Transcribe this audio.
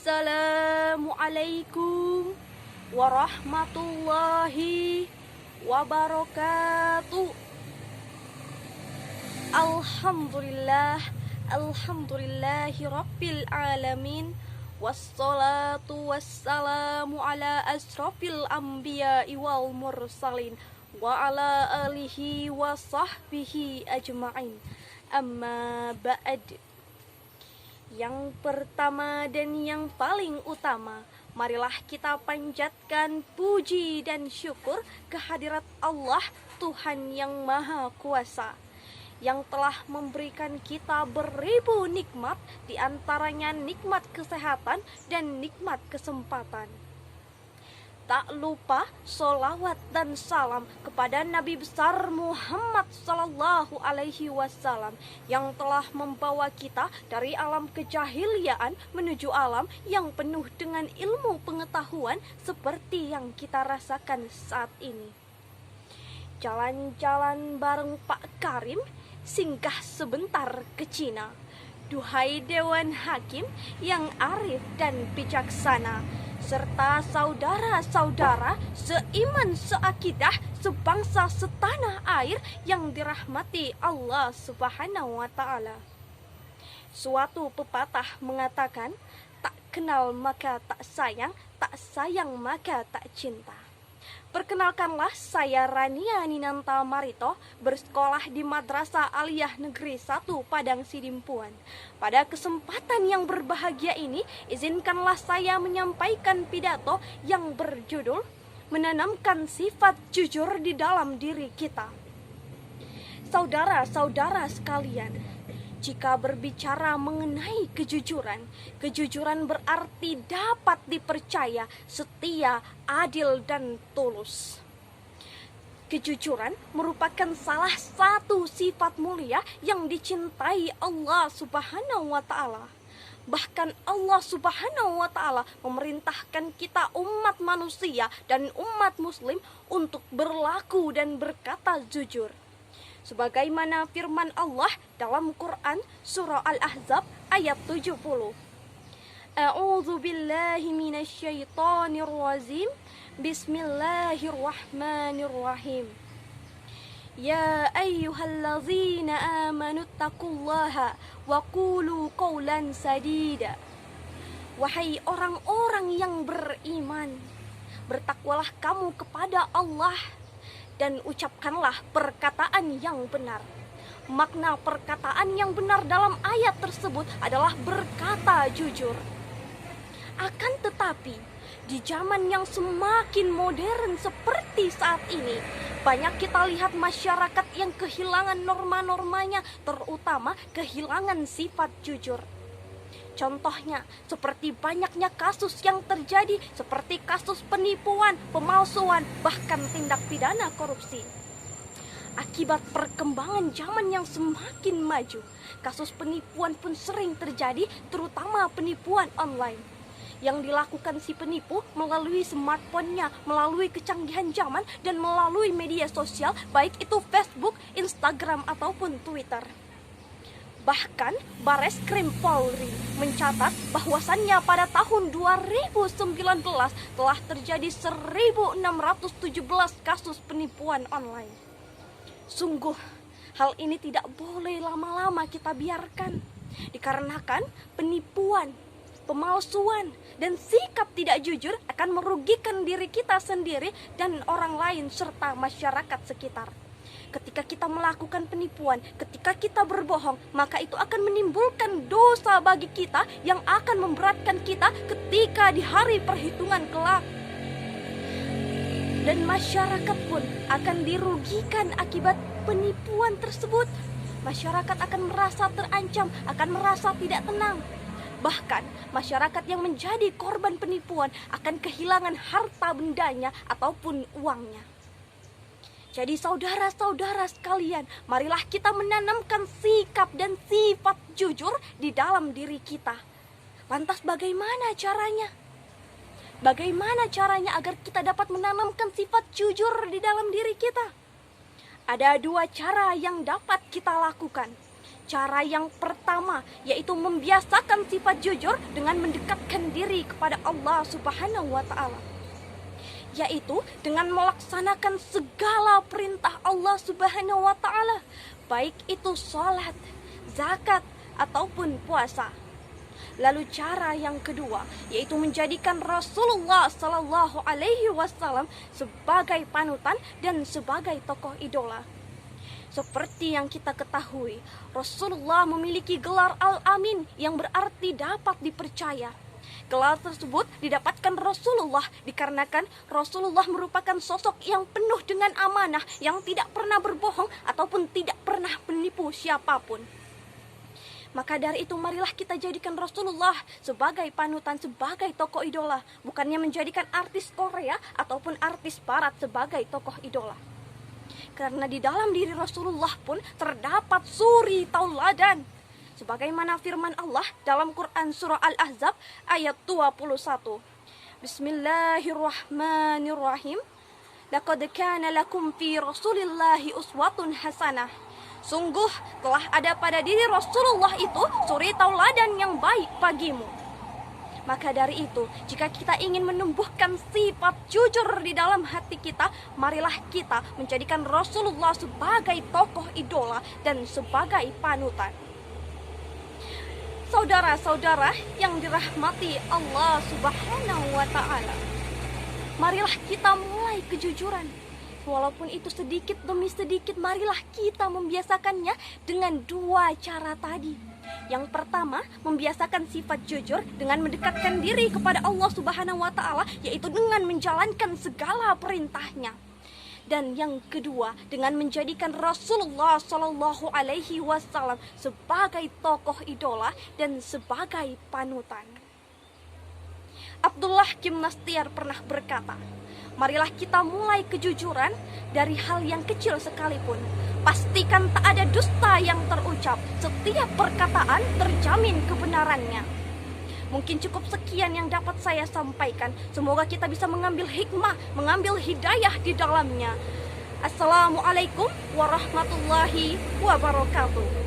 Assalamualaikum warahmatullahi wabarakatuh. Alhamdulillahi rabbil alamin. Wassalatu wassalamu ala asrofil anbiya'i wal mursalin wa ala alihi wa sahbihi ajma'in. Amma ba'd. Yang pertama dan yang paling utama, marilah kita panjatkan puji dan syukur kehadirat Allah, Tuhan yang Maha Kuasa, yang telah memberikan kita beribu nikmat, di antaranya nikmat kesehatan dan nikmat kesempatan. Tak lupa sholawat dan salam kepada Nabi besar Muhammad Sallallahu Alaihi Wasallam yang telah membawa kita dari alam kejahiliaan menuju alam yang penuh dengan ilmu pengetahuan seperti yang kita rasakan saat ini. Jalan-jalan bareng Pak Karim, singgah sebentar ke Cina. Duhai Dewan Hakim yang arif dan bijaksana, serta saudara-saudara seiman seakidah, sebangsa setanah air yang dirahmati Allah Subhanahu wa Ta'ala. Suatu pepatah mengatakan, tak kenal maka tak sayang maka tak cinta. Perkenalkanlah, saya Rania Ninanta Marito, bersekolah di Madrasah Aliyah Negeri 1 Padang Sidimpuan. Pada kesempatan yang berbahagia ini, izinkanlah saya menyampaikan pidato yang berjudul Menanamkan Sifat Jujur di Dalam Diri Kita. Saudara-saudara sekalian, jika berbicara mengenai kejujuran, kejujuran berarti dapat dipercaya, setia, adil, dan tulus. Kejujuran merupakan salah satu sifat mulia yang dicintai Allah Subhanahu wa Ta'ala. Bahkan Allah Subhanahu wa Ta'ala memerintahkan kita umat manusia dan umat muslim untuk berlaku dan berkata jujur. Sebagaimana firman Allah dalam Quran surah Al-Ahzab ayat 70. A'udzu billahi minasyaitonir rajim. Bismillahirrahmanirrahim. Ya ayyuhallazina amanu taqullaha wa qulu qawlan sadida. Wahai orang-orang yang beriman, bertakwalah kamu kepada Allah dan ucapkanlah perkataan yang benar. Makna perkataan yang benar dalam ayat tersebut adalah berkata jujur. Akan tetapi, di zaman yang semakin modern seperti saat ini, banyak kita lihat masyarakat yang kehilangan norma-normanya, terutama kehilangan sifat jujur. Contohnya, seperti banyaknya kasus yang terjadi, seperti kasus penipuan, pemalsuan, bahkan tindak pidana korupsi. Akibat perkembangan zaman yang semakin maju, kasus penipuan pun sering terjadi, terutama penipuan online. Yang dilakukan si penipu melalui smartphone-nya, melalui kecanggihan zaman, dan melalui media sosial, baik itu Facebook, Instagram, ataupun Twitter. Bahkan Bareskrim Polri mencatat bahwasannya pada tahun 2019 telah terjadi 1.617 kasus penipuan online. Sungguh, hal ini tidak boleh lama-lama kita biarkan, dikarenakan penipuan, pemalsuan, dan sikap tidak jujur akan merugikan diri kita sendiri dan orang lain serta masyarakat sekitar. Ketika kita melakukan penipuan, ketika kita berbohong, maka itu akan menimbulkan dosa bagi kita yang akan memberatkan kita ketika di hari perhitungan kelak. Dan masyarakat pun akan dirugikan akibat penipuan tersebut. Masyarakat akan merasa terancam, akan merasa tidak tenang. Bahkan masyarakat yang menjadi korban penipuan akan kehilangan harta bendanya ataupun uangnya. Jadi saudara-saudara sekalian, marilah kita menanamkan sikap dan sifat jujur di dalam diri kita. Lantas bagaimana caranya? Bagaimana caranya agar kita dapat menanamkan sifat jujur di dalam diri kita? Ada dua cara yang dapat kita lakukan. Cara yang pertama yaitu membiasakan sifat jujur dengan mendekatkan diri kepada Allah Subhanahu wa taala, yaitu dengan melaksanakan segala perintah Allah Subhanahu wa taala, baik itu sholat, zakat, ataupun puasa. Lalu cara yang kedua yaitu menjadikan Rasulullah Sallallahu Alaihi Wasallam sebagai panutan dan sebagai tokoh idola. Seperti yang kita ketahui, Rasulullah memiliki gelar Al-Amin yang berarti dapat dipercaya. Gelar tersebut didapatkan Rasulullah dikarenakan Rasulullah merupakan sosok yang penuh dengan amanah, yang tidak pernah berbohong ataupun tidak pernah menipu siapapun. Maka dari itu marilah kita jadikan Rasulullah sebagai panutan, sebagai tokoh idola, bukannya menjadikan artis Korea ataupun artis Barat sebagai tokoh idola. Karena di dalam diri Rasulullah pun terdapat suri tauladan. Sebagaimana firman Allah dalam Quran surah Al-Ahzab ayat 21. Bismillahirrahmanirrahim. Laqad kana lakum fi Rasulillahi uswatun hasanah. Sungguh telah ada pada diri Rasulullah itu suri tauladan yang baik bagimu. Maka dari itu, jika kita ingin menumbuhkan sifat jujur di dalam hati kita, marilah kita menjadikan Rasulullah sebagai tokoh idola dan sebagai panutan. Saudara-saudara yang dirahmati Allah Subhanahu wa taala, marilah kita mulai kejujuran. Walaupun itu sedikit demi sedikit, marilah kita membiasakannya dengan dua cara tadi. Yang pertama, membiasakan sifat jujur dengan mendekatkan diri kepada Allah Subhanahu wa taala, yaitu dengan menjalankan segala perintahnya. Dan yang kedua, dengan menjadikan Rasulullah Shallallahu Alaihi Wasallam sebagai tokoh idola dan sebagai panutan. Abdullah Kim Nastiar pernah berkata, marilah kita mulai kejujuran dari hal yang kecil sekalipun. Pastikan tak ada dusta yang terucap. Setiap perkataan terjamin kebenarannya. Mungkin cukup sekian yang dapat saya sampaikan. Semoga kita bisa mengambil hikmah, mengambil hidayah di dalamnya. Assalamualaikum warahmatullahi wabarakatuh.